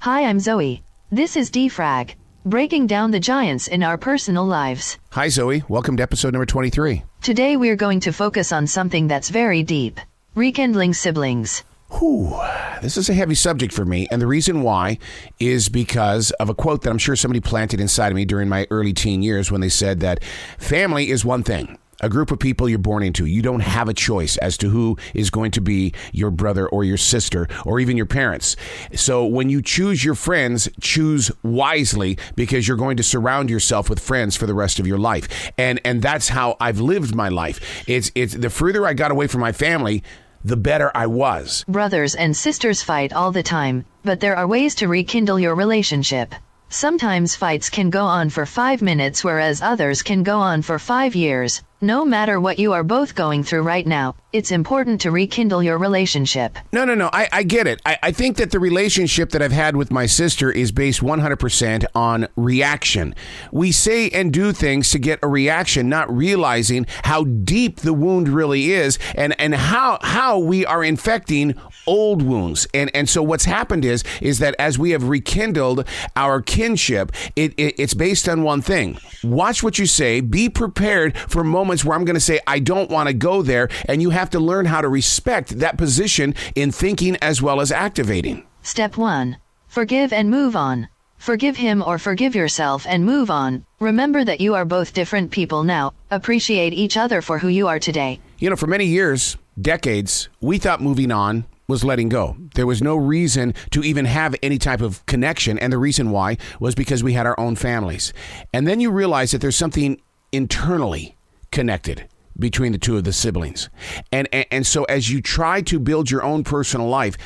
Hi, I'm Zoe. This is Frag, breaking down the giants in our personal lives. Hi, Zoe. Welcome to episode number 23. Today we're going to focus on something that's very deep. Rekindling siblings. Whew, this is a heavy subject for me, and the reason why is because of a quote that I'm sure somebody planted inside of me during my early teen years when they said that family is one thing. A group of people you're born into. You don't have a choice as to who is going to be your brother or your sister or even your parents. So when you choose your friends, choose wisely because you're going to surround yourself with friends for the rest of your life. And that's how I've lived my life. It's the further I got away from my family, the better I was. Brothers and sisters fight all the time, but there are ways to rekindle your relationship. Sometimes fights can go on for 5 minutes, whereas others can go on for 5 years. No matter what you are both going through right now, it's important to rekindle your relationship. No. I get it. I think that the relationship that I've had with my sister is based 100% on reaction. We say and do things to get a reaction, not realizing how deep the wound really is and how we are infecting old wounds. And so what's happened is that as we have rekindled our kinship, it's based on one thing. Watch what you say. Be prepared for moments where I'm going to say, I don't want to go there. And you have to learn how to respect that position in thinking as well as activating. Step 1. Forgive and move on. Forgive him or forgive yourself and move on. Remember that you are both different people now. Appreciate each other for who you are today. You know, for many years, decades, we thought moving on was letting go. There was no reason to even have any type of connection. And the reason why was because we had our own families. And then you realize that there's something internally connected between the two of the siblings. And so as you try to build your own personal life,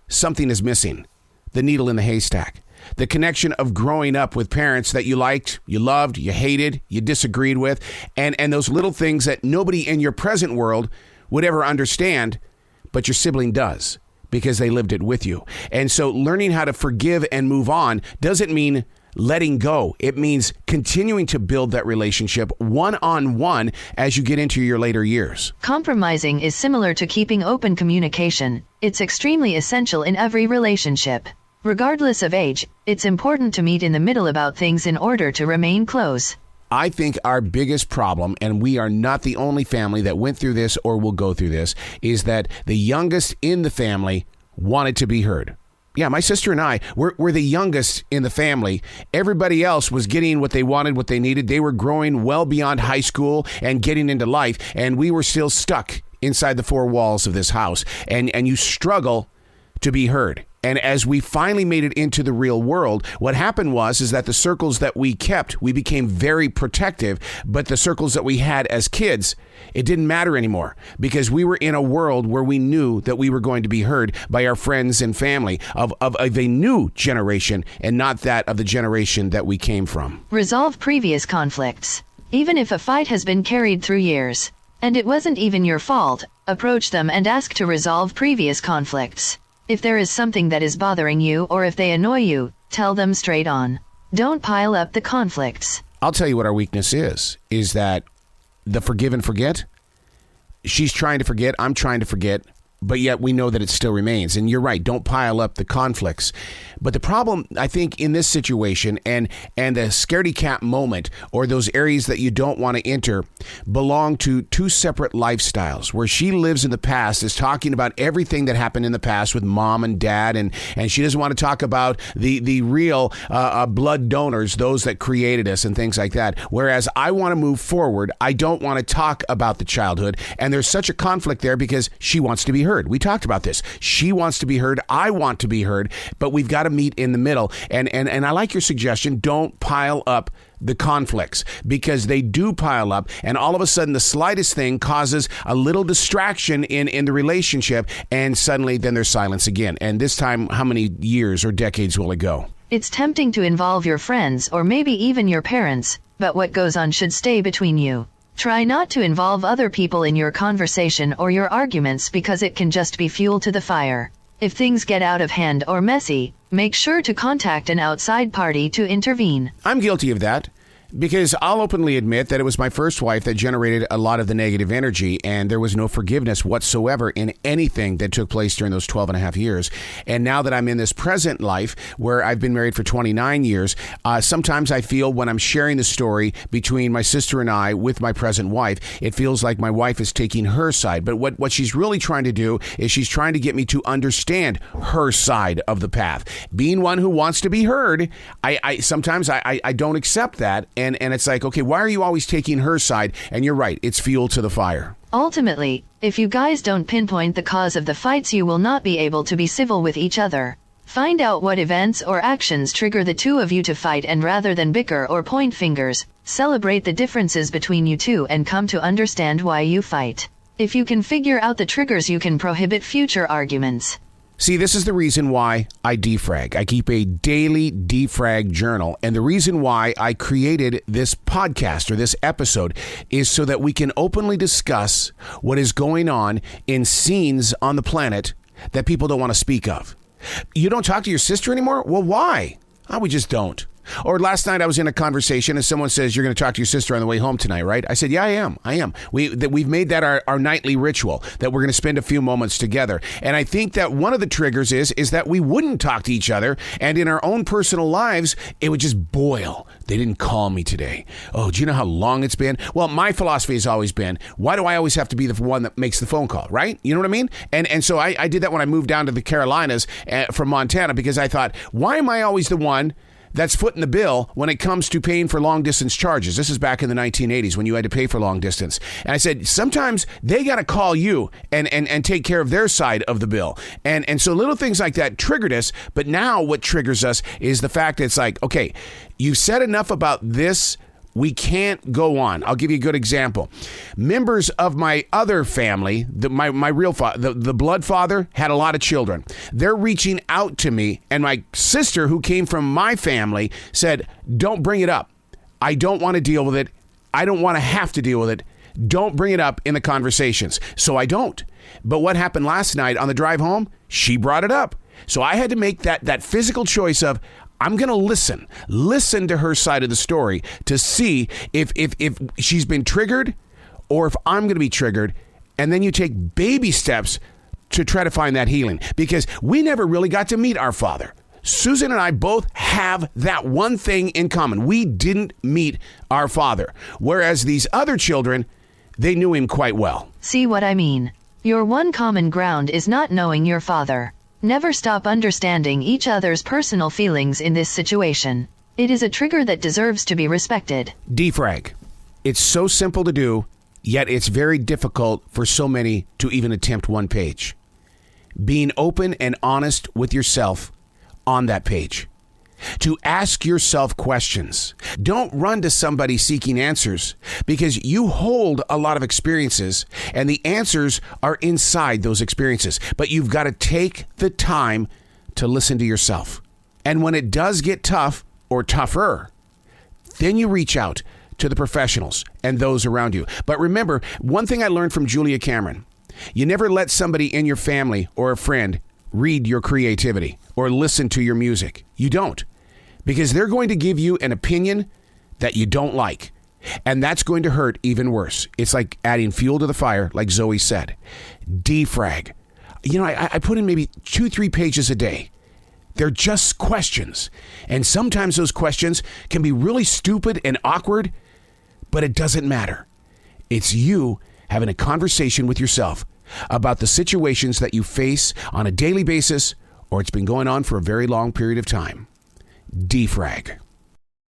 something is missing. The needle in the haystack. The connection of growing up with parents that you liked, you loved, you hated, you disagreed with, and those little things that nobody in your present world would ever understand, but your sibling does because they lived it with you. And so learning how to forgive and move on doesn't mean letting go. It means continuing to build that relationship one-on-one as you get into your later years. Compromising is similar to keeping open communication. It's extremely essential in every relationship. Regardless of age, it's important to meet in the middle about things in order to remain close. I think our biggest problem, and we are not the only family that went through this or will go through this, is that the youngest in the family wanted to be heard. Yeah, my sister and I, we're the youngest in the family. Everybody else was getting what they wanted, what they needed. They were growing well beyond high school and getting into life, and we were still stuck inside the four walls of this house. And you struggle to be heard. And as we finally made it into the real world, what happened is that the circles that we kept, we became very protective, but the circles that we had as kids, it didn't matter anymore because we were in a world where we knew that we were going to be heard by our friends and family of a new generation and not that of the generation that we came from. Resolve previous conflicts. Even if a fight has been carried through years, and it wasn't even your fault, approach them and ask to resolve previous conflicts. If there is something that is bothering you or if they annoy you, tell them straight on. Don't pile up the conflicts. I'll tell you what our weakness is that the forgive and forget. She's trying to forget, I'm trying to forget, but yet we know that it still remains. And you're right, don't pile up the conflicts. But the problem, I think, in this situation and the scaredy cat moment or those areas that you don't want to enter belong to two separate lifestyles. Where she lives in the past is talking about everything that happened in the past with mom and dad, and she doesn't want to talk about the real blood donors, those that created us and things like that. Whereas I want to move forward. I don't want to talk about the childhood. And there's such a conflict there because she wants to be heard. We talked about this. She wants to be heard. I want to be heard, but we've got to meet in the middle. And I like your suggestion. Don't pile up the conflicts because they do pile up. And all of a sudden, the slightest thing causes a little distraction in the relationship. And suddenly then there's silence again. And this time, how many years or decades will it go? It's tempting to involve your friends or maybe even your parents, but what goes on should stay between you. Try not to involve other people in your conversation or your arguments because it can just be fuel to the fire. If things get out of hand or messy, make sure to contact an outside party to intervene. I'm guilty of that. Because I'll openly admit that it was my first wife that generated a lot of the negative energy, and there was no forgiveness whatsoever in anything that took place during those 12 and a half years. And now that I'm in this present life where I've been married for 29 years, sometimes I feel when I'm sharing the story between my sister and I with my present wife, it feels like my wife is taking her side. But what she's really trying to do is she's trying to get me to understand her side of the path. Being one who wants to be heard, I sometimes I don't accept that. And it's like, okay, why are you always taking her side? And you're right, it's fuel to the fire. Ultimately, if you guys don't pinpoint the cause of the fights, you will not be able to be civil with each other. Find out what events or actions trigger the two of you to fight, and rather than bicker or point fingers, celebrate the differences between you two and come to understand why you fight. If you can figure out the triggers, you can prohibit future arguments. See, this is the reason why I defrag. I keep a daily defrag journal. And the reason why I created this podcast or this episode is so that we can openly discuss what is going on in scenes on the planet that people don't want to speak of. You don't talk to your sister anymore? Well, why? We just don't. Or last night I was in a conversation and someone says, you're going to talk to your sister on the way home tonight, right? I said, yeah, I am. We've made that our nightly ritual, that we're going to spend a few moments together. And I think that one of the triggers is that we wouldn't talk to each other, and in our own personal lives, it would just boil. They didn't call me today. Oh, do you know how long it's been? Well, my philosophy has always been, why do I always have to be the one that makes the phone call, right? You know what I mean? And so I did that when I moved down to the Carolinas from Montana, because I thought, why am I always the one that's footing the bill when it comes to paying for long distance charges? This is back in the 1980s when you had to pay for long distance. And I said, sometimes they got to call you and take care of their side of the bill. And so little things like that triggered us. But now what triggers us is the fact that it's like, okay, you've said enough about this. We can't go on. I'll give you a good example. Members of my other family, my real father, the blood father, had a lot of children. They're reaching out to me, and my sister, who came from my family, said, don't bring it up. I don't want to deal with it. I don't want to have to deal with it. Don't bring it up in the conversations. So I don't. But what happened last night on the drive home? She brought it up. So I had to make that physical choice of, I'm going to listen to her side of the story to see if she's been triggered or if I'm going to be triggered. And then you take baby steps to try to find that healing, because we never really got to meet our father. Susan and I both have that one thing in common. We didn't meet our father, whereas these other children, they knew him quite well. See what I mean? Your one common ground is not knowing your father. Never stop understanding each other's personal feelings in this situation. It is a trigger that deserves to be respected. Defrag. It's so simple to do, yet it's very difficult for so many to even attempt one page. Being open and honest with yourself on that page. To ask yourself questions. Don't run to somebody seeking answers, because you hold a lot of experiences and the answers are inside those experiences. But you've got to take the time to listen to yourself. And when it does get tough or tougher, then you reach out to the professionals and those around you. But remember, one thing I learned from Julia Cameron, you never let somebody in your family or a friend read your creativity or listen to your music. You don't. Because they're going to give you an opinion that you don't like. And that's going to hurt even worse. It's like adding fuel to the fire, like Zoe said. Defrag. You know, I put in maybe 2-3 pages a day. They're just questions. And sometimes those questions can be really stupid and awkward, but it doesn't matter. It's you having a conversation with yourself about the situations that you face on a daily basis, or it's been going on for a very long period of time. Defrag.